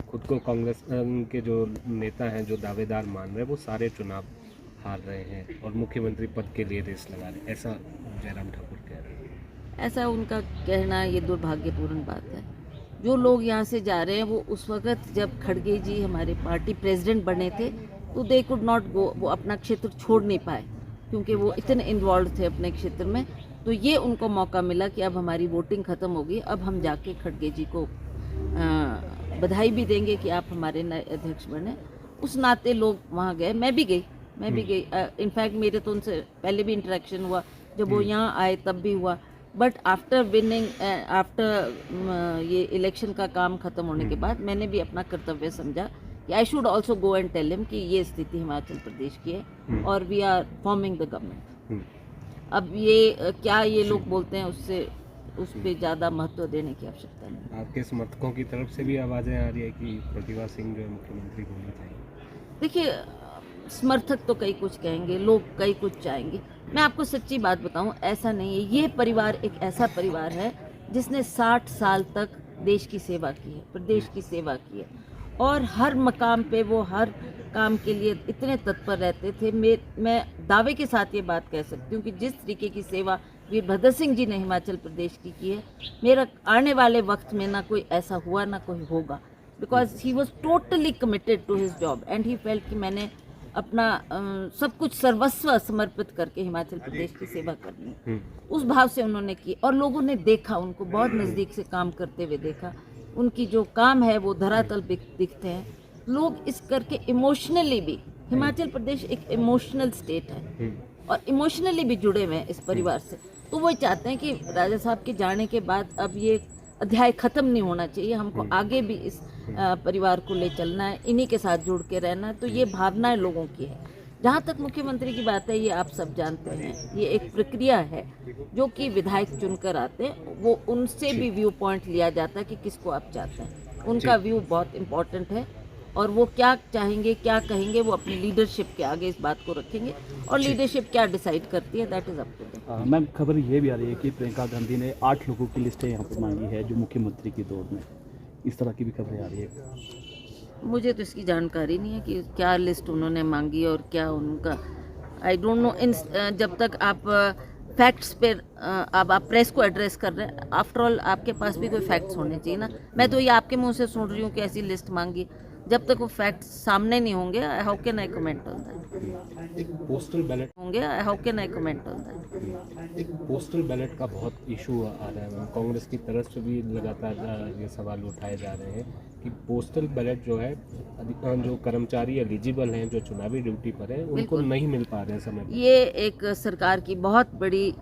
खुद को कांग्रेस के जो नेता हैं, जो दावेदार मान रहे हैं, वो सारे चुनाव हार रहे हैं और मुख्यमंत्री पद के लिए रेस लगा रहे हैं, ऐसा जयराम ठाकुर कह रहे हैं। ऐसा उनका कहना ये दुर्भाग्यपूर्ण बात है। जो लोग यहाँ से जा रहे हैं वो उस वक्त जब खड़गे जी हमारे पार्टी प्रेसिडेंट बने थे तो दे कुड नॉट गो, वो अपना क्षेत्र छोड़ नहीं पाए क्योंकि वो इतने इन्वॉल्व थे अपने क्षेत्र में। तो ये उनको मौका मिला कि अब हमारी वोटिंग ख़त्म होगी, अब हम जाके खड़गे जी को बधाई भी देंगे कि आप हमारे नए अध्यक्ष बने। उस नाते लोग वहाँ गए, मैं भी गई। इनफैक्ट मेरे तो उनसे पहले भी इंटरेक्शन हुआ, जब वो यहाँ आए तब भी हुआ। बट आफ्टर विनिंग, आफ्टर ये इलेक्शन का काम ख़त्म होने के बाद मैंने भी अपना कर्तव्य समझा कि I should also go and tell him कि ये स्थिति हिमाचल प्रदेश की है और we are forming the government. अब ये क्या ये लोग बोलते हैं उससे उस पर ज़्यादा महत्व देने की आवश्यकता नहीं। आपके समर्थकों की तरफ से भी आवाज़ें आ रही है कि प्रतिभा सिंह जो है मुख्यमंत्री होनी चाहिए। देखिए, समर्थक तो कई कुछ कहेंगे, लोग कई कुछ चाहेंगे। मैं आपको सच्ची बात बताऊं, ऐसा नहीं है। ये परिवार एक ऐसा परिवार है जिसने 60 साल तक देश की सेवा की है, प्रदेश की सेवा की है और हर मकाम पे वो हर काम के लिए इतने तत्पर रहते थे। मैं दावे के साथ ये बात कह सकती हूँ कि जिस तरीके की सेवा वीरभद्र सिंह जी ने हिमाचल प्रदेश की है, मेरा आने वाले वक्त में ना कोई ऐसा हुआ ना कोई होगा, because he was totally committed to his job and he felt कि मैंने अपना सब कुछ सर्वस्व समर्पित करके हिमाचल प्रदेश की सेवा करनी है। उस भाव से उन्होंने की और लोगों ने देखा, उनको बहुत नज़दीक से काम करते हुए देखा। उनकी जो काम है वो धरातल पे दिखते हैं। लोग इस करके इमोशनली भी, हिमाचल प्रदेश एक इमोशनल स्टेट है और इमोशनली भी जुड़े हुए हैं इस परिवार से। तो वो चाहते हैं कि राजा साहब के जाने के बाद अब ये अध्याय ख़त्म नहीं होना चाहिए, हमको आगे भी इस परिवार को ले चलना है, इन्हीं के साथ जुड़ के रहना है। तो ये भावनाएं लोगों की है। जहाँ तक मुख्यमंत्री की बात है, ये आप सब जानते हैं, ये एक प्रक्रिया है जो कि विधायक चुनकर आते हैं, वो उनसे भी व्यू पॉइंट लिया जाता है कि किसको आप चाहते हैं। उनका व्यू बहुत इम्पोर्टेंट है और वो क्या चाहेंगे, क्या कहेंगे, वो अपनी लीडरशिप के आगे इस बात को रखेंगे और लीडरशिप क्या डिसाइड करती है, that is up to them. Ma'am, खबर ये भी आ रही है कि प्रियंका गांधी ने 8 लोगों की लिस्टें यहाँ पर मांगी है जो मुख्यमंत्री की दौड़ में, इस तरह की भी खबरें आ रही है। मुझे तो इसकी जानकारी नहीं है कि क्या लिस्ट उन्होंने मांगी और क्या उनका, आई डोंट नो। जब तक आप फैक्ट्स पे अब आप प्रेस को एड्रेस कर रहे हैं, आफ्टर ऑल आपके पास भी कोई फैक्ट्स होने चाहिए ना। मैं तो ये आपके मुंह से सुन रही हूँ कि ऐसी लिस्ट मांगी, जब तक वो फैक्ट्स सामने नहीं होंगे, how can I comment on that. एक पोस्टल बैलेट होंगे, how can I comment on that. एक पोस्टल बैलेट का बहुत इशू आ रहा है मैम, कांग्रेस की तरफ से भी लगातार ये सवाल उठाए जा रहे हैं कि पोस्टल बैलेट जो है, जो कर्मचारी एलिजिबल हैं, जो चुनावी ड्यूटी पर हैं, उनको नहीं मिल पा रहे हैं समय पर। ये एक सरकार की बहुत बड़ी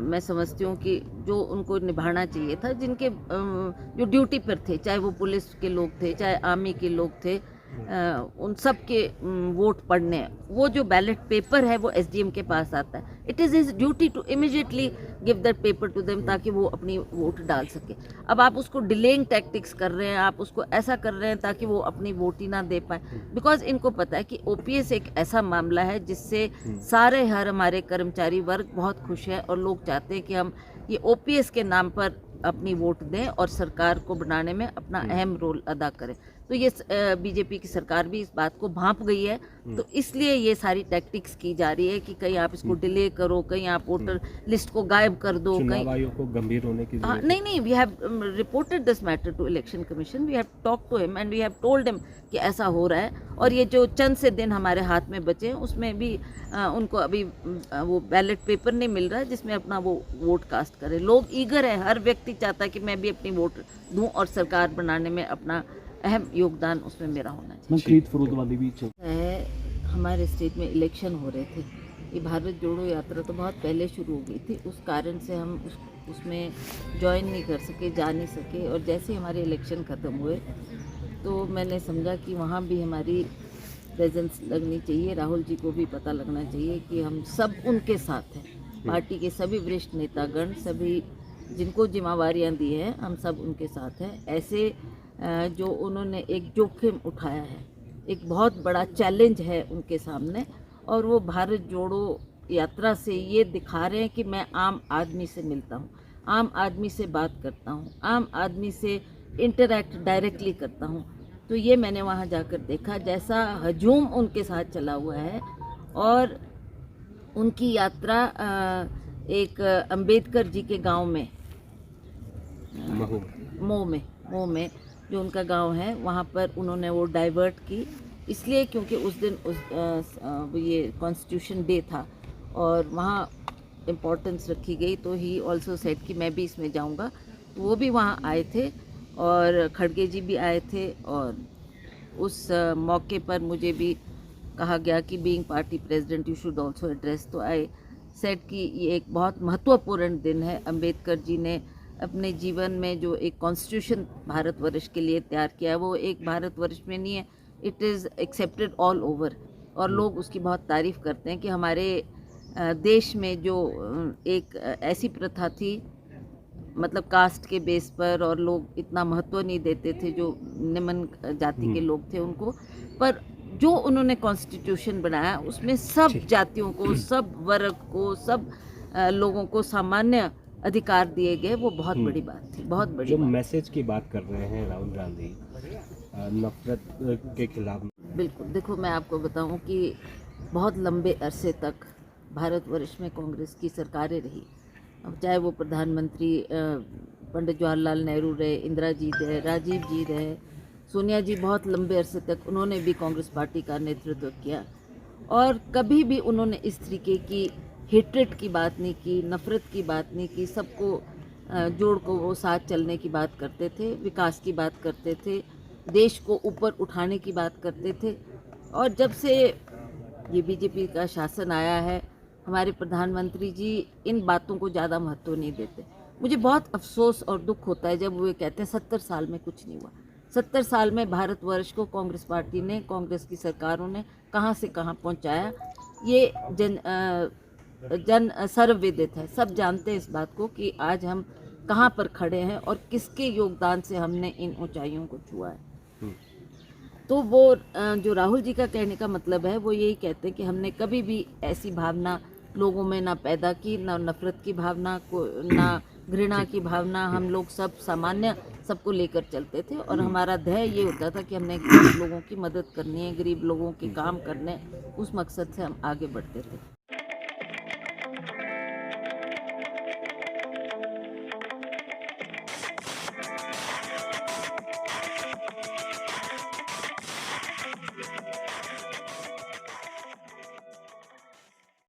मैं समझती हूँ कि जो उनको निभाना चाहिए था, जिनके जो ड्यूटी पर थे, चाहे वो पुलिस के लोग थे, चाहे आर्मी के लोग थे, उन सब के वोट पड़ने, वो जो बैलेट पेपर है वो एसडीएम के पास आता है। It is his duty to immediately give that paper to them ताकि वो अपनी वोट डाल सके। अब आप उसको डिलेइंग टैक्टिक्स कर रहे हैं, आप उसको ऐसा कर रहे हैं ताकि वो अपनी वोट ही ना दे पाए, बिकॉज इनको पता है कि ओपीएस एक ऐसा मामला है जिससे सारे हर हमारे कर्मचारी वर्ग बहुत खुश है और लोग चाहते हैं कि हम ये ओपीएस के नाम पर अपनी वोट दें और सरकार को बनाने में अपना अहम रोल अदा करें। तो ये बीजेपी की सरकार भी इस बात को भांप गई है, तो इसलिए ये सारी टैक्टिक्स की जा रही है कि कहीं आप इसको डिले करो, कहीं आप वोटर लिस्ट को गायब कर दो, कहीं आयोग को गंभीर होने की जरूरत नहीं, we have reported this matter to election commission, we have talk to him and we have told him कि ऐसा हो रहा है। और ये जो चंद से दिन हमारे हाथ में बचे हैं उसमें भी उनको अभी वो बैलेट पेपर नहीं मिल रहा है जिसमें अपना वो वोट कास्ट करे। लोग ईगर है, हर व्यक्ति चाहता है कि मैं भी अपनी वोट दूं और सरकार बनाने में अपना अहम योगदान उसमें मेरा होना चाहिए। खरीद फरोख्त वाली भी है, हमारे स्टेट में इलेक्शन हो रहे थे, ये भारत जोड़ो यात्रा तो बहुत पहले शुरू हो गई थी, उस कारण से हम उसमें ज्वाइन नहीं कर सके, जा नहीं सके। और जैसे हमारे इलेक्शन ख़त्म हुए तो मैंने समझा कि वहाँ भी हमारी प्रेजेंस लगनी चाहिए, राहुल जी को भी पता लगना चाहिए कि हम सब उनके साथ हैं। पार्टी के सभी वरिष्ठ नेतागण, सभी जिनको जिम्मेवारियाँ दी हैं, हम सब उनके साथ हैं। ऐसे जो उन्होंने एक जोखिम उठाया है, एक बहुत बड़ा चैलेंज है उनके सामने, और वो भारत जोड़ो यात्रा से ये दिखा रहे हैं कि मैं आम आदमी से मिलता हूँ, आम आदमी से बात करता हूँ, आम आदमी से इंटरैक्ट डायरेक्टली करता हूँ। तो ये मैंने वहाँ जाकर देखा जैसा हजूम उनके साथ चला हुआ है। और उनकी यात्रा एक अंबेडकर जी के गांव में महू मऊ में जो उनका गांव है वहाँ पर उन्होंने वो डाइवर्ट की, इसलिए क्योंकि उस दिन ये कॉन्स्टिट्यूशन डे था और वहाँ इम्पोर्टेंस रखी गई। तो ही ऑल्सो सेड कि मैं भी इसमें जाऊँगा। तो वो भी वहाँ आए थे और खड़गे जी भी आए थे। और उस मौके पर मुझे भी कहा गया कि being party president you should also address. तो आई सेड कि ये एक बहुत महत्वपूर्ण दिन है। अंबेडकर जी ने अपने जीवन में जो एक कॉन्स्टिट्यूशन भारतवर्ष के लिए तैयार किया है वो एक भारतवर्ष में नहीं है, it is accepted all over. और लोग उसकी बहुत तारीफ़ करते हैं कि हमारे देश में जो एक ऐसी प्रथा थी, मतलब कास्ट के बेस पर, और लोग इतना महत्व नहीं देते थे जो निम्न जाति के लोग थे उनको, पर जो उन्होंने कॉन्स्टिट्यूशन बनाया उसमें सब जातियों को, सब वर्ग को, सब लोगों को सामान्य अधिकार दिए गए। वो बहुत बड़ी बात थी, बहुत बड़ी जो बात। मैसेज की बात कर रहे हैं राहुल गांधी नफरत के खिलाफ, बिल्कुल, देखो मैं आपको बताऊं कि बहुत लंबे अरसे तक भारतवर्ष में कांग्रेस की सरकारें रही। अब चाहे वो प्रधानमंत्री पंडित जवाहरलाल नेहरू रहे, इंदिरा जी रहे, राजीव जी रहे, सोनिया जी, बहुत लंबे अरसे तक उन्होंने भी कांग्रेस पार्टी का नेतृत्व किया। और कभी भी उन्होंने इस तरीके की हेट्रेड की बात नहीं की, नफ़रत की बात नहीं की। सबको जोड़ को वो साथ चलने की बात करते थे, विकास की बात करते थे, देश को ऊपर उठाने की बात करते थे। और जब से ये बीजेपी का शासन आया है, हमारे प्रधानमंत्री जी इन बातों को ज़्यादा महत्व नहीं देते। मुझे बहुत अफसोस और दुख होता है जब वो कहते हैं 70 साल में कुछ नहीं हुआ। 70 साल में भारतवर्ष को कांग्रेस पार्टी ने, कांग्रेस की सरकारों ने कहाँ से कहाँ पहुँचाया, ये जन सर्वविदित है। सब जानते हैं इस बात को कि आज हम कहाँ पर खड़े हैं और किसके योगदान से हमने इन ऊंचाइयों को छुआ है। तो वो जो राहुल जी का कहने का मतलब है वो यही कहते हैं कि हमने कभी भी ऐसी भावना लोगों में ना पैदा की, ना नफरत की भावना को, ना घृणा की भावना। हम लोग सब सामान्य सबको लेकर चलते थे और हमारा ध्येय ये होता था कि हमने गरीब लोगों की मदद करनी है, गरीब लोगों के काम करने, उस मकसद से हम आगे बढ़ते थे।